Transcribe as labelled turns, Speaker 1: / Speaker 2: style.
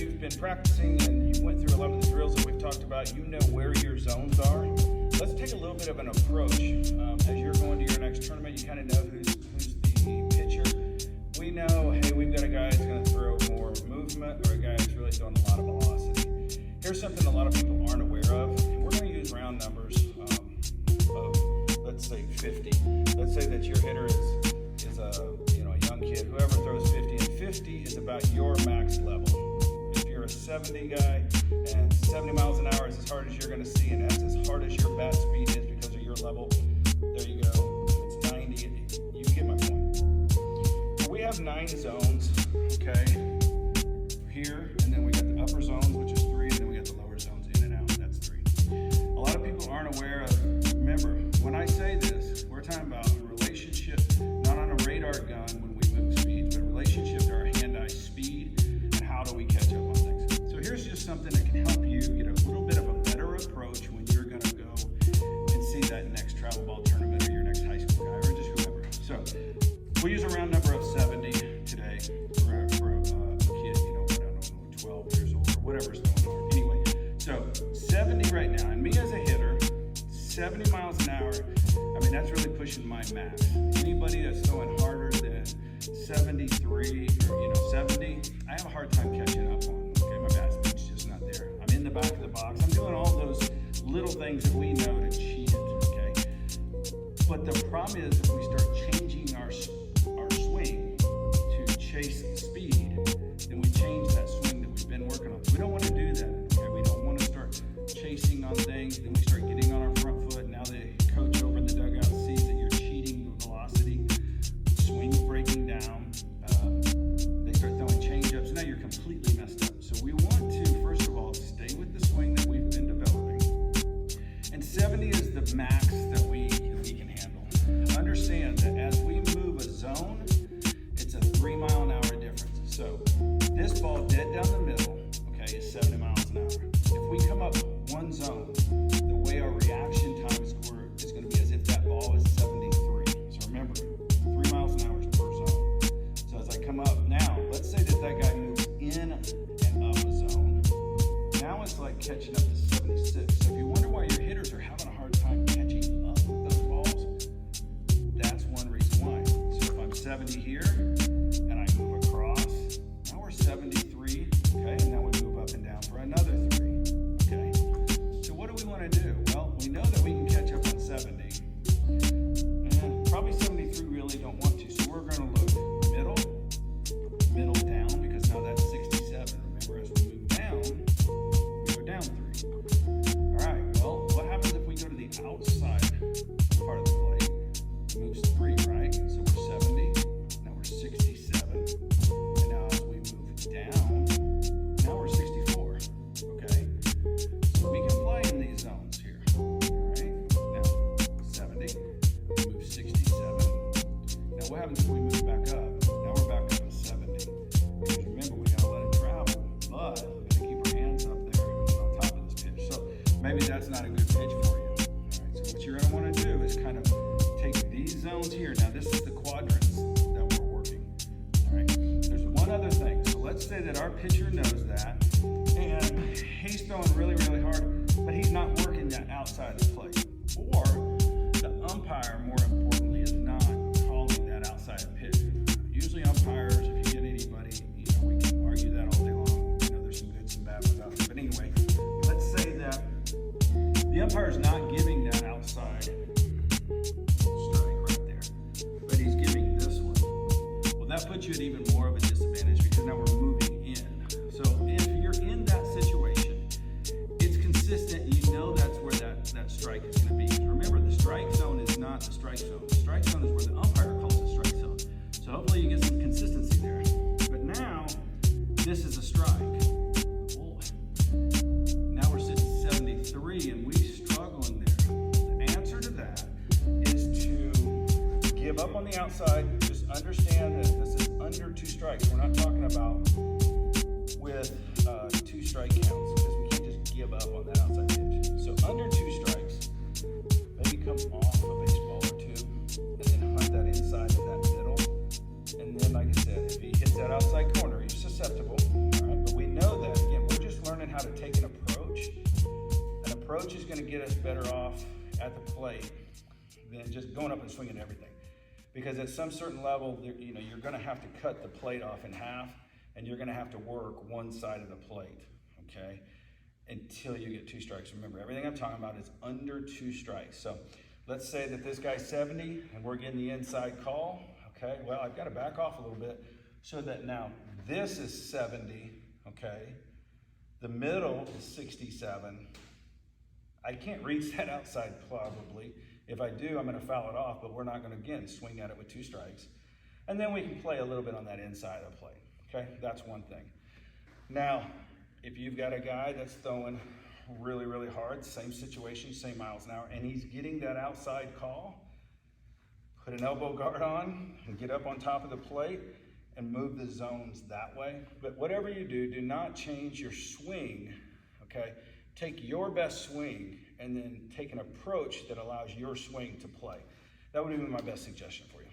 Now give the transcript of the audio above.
Speaker 1: you've been practicing and you went through a lot of the drills that we've talked about, you know where your zones are. Let's take a little bit of an approach. As you're going to your next tournament, you kind of know who's the pitcher. We know, hey, we've got a guy who's going to throw more movement or a guy who's really throwing a lot of velocity. Here's something a lot of people aren't aware of. And we're going to use round numbers of, let's say, 50. Let's say that your hitter is a young kid. Whoever throws 50, and 50 is about your max level. If you're a 70 guy and 70 miles an hour is as hard as you're going to see, and that's as hard as your bat speed is because of your level, there you go. If it's 90, you get my point. We have 9 zones, okay, here, and then we got the upper zones, which is 3, and then we got the lower zones in and out, that's 3. A lot of people aren't aware of, remember, when I say this, we're talking about a relationship, not on a radar gun when we move speeds, but a relationship to our hand-eye speed, and how do we catch up on things. So here's just something that can help you get a little bit of a better approach when you're going to go and see that next travel ball tournament or your next high school guy or just whoever. So we'll use a round number of 70 today for a kid, I don't know, 12 years old or whatever's going on. Anyway, so 70 right now, and me as a hitter, 70 miles an hour, I mean, that's really pushing my max. Anybody that's throwing harder than 73 or 70, I have a hard time catching up on. Okay, my bat speed's just not there. I'm in the back of the box. I'm doing all those little things that we know to cheat it, okay? But the problem is if we start changing our swing to chase speed, then we change that swing that we've been working on. We don't want to do that, okay? We don't want to start chasing on things, then we start getting on our front foot. Now the coach over in the dugout sees that you're cheating the velocity, swing's breaking down, they start throwing change-ups. Now you're completely messed up. So we want to, first of all, stay with the swing that we've been developing. And 70 is the max that we can handle. Understand that as we move a zone, it's a 3-mile-an-hour difference. So this ball dead down the middle, okay, is 70 miles an hour. If we come up one zone, the way our reaction time is going to be as if that ball is 73. So remember, 3 miles an hour is per zone. So as I come up now, let's say that guy moves in and up a zone. Now it's like catching up to 76. So if you wonder why your hitters are having a hard time catching up with those balls, that's one reason why. So if I'm 70 here and I move across, now we're 73, okay, and now we move up and down for another 3, okay? So what do we want to do? Well, we know that we can catch up on 70, and probably 73 really don't want to, so we're going to look middle down, because now that's 67. Remember, as we move down, we go down 3. All right, well, what happens if we go to the outside part of the plate? Moves 3, right? So we're 70, now we're 67, and now as we move down, now we're 64, okay? So we can play in these zones here, all right? Now, 70, we move 67. Now what happens if we move back up? Now we're back up to 70. Because remember, we gotta let it travel, but we gotta keep our hands up there on top of this pitch. So maybe that's not a good pitch for you. All right, so what you're gonna wanna do is kind of take these zones here. Now this is the quadrants that we're working. All right, there's one other thing. So let's say that our pitcher knows that, and he's throwing really, really hard, but he's not working that outside of the plate. Or the umpire, more importantly, is not calling that outside pitch. Usually umpires, if you get anybody, we can argue that all day long. There's some good, some bad ones out there. But anyway, let's say that the umpire is not giving that outside strike right there, but he's giving this one. Well, that puts you at even more of a disadvantage because now we're moving in. So if you're in that situation, it's consistent. You know that's where that strike is going to be. Remember, the strike zone is not the strike zone. The strike zone is where the umpire calls the strike zone. So hopefully you get some consistency there. But now, this is a strike. Boy. Now we're sitting 73 and we struggling there. The answer to that is to give up on the outside. Just understand that this is under 2 strikes. We're not talking about with 2 strike counts, because we can't just give up on that outside pitch. So under 2 strikes, maybe come off a baseball or 2, and then hunt that inside of that middle. And then, like I said, if he hits that outside corner, he's susceptible. All right, but we know that approach is gonna get us better off at the plate than just going up and swinging everything. Because at some certain level, you know, you're gonna have to cut the plate off in half, and you're gonna have to work one side of the plate, okay? Until you get 2 strikes. Remember, everything I'm talking about is under 2 strikes. So let's say that this guy's 70 and we're getting the inside call, okay? Well, I've gotta back off a little bit so that now this is 70, okay? The middle is 67. I can't reach that outside probably. If I do, I'm gonna foul it off, but we're not gonna, again, swing at it with 2 strikes. And then we can play a little bit on that inside of the plate, okay? That's one thing. Now, if you've got a guy that's throwing really, really hard, same situation, same miles an hour, and he's getting that outside call, put an elbow guard on and get up on top of the plate and move the zones that way. But whatever you do, do not change your swing, okay? Take your best swing and then take an approach that allows your swing to play. That would be my best suggestion for you.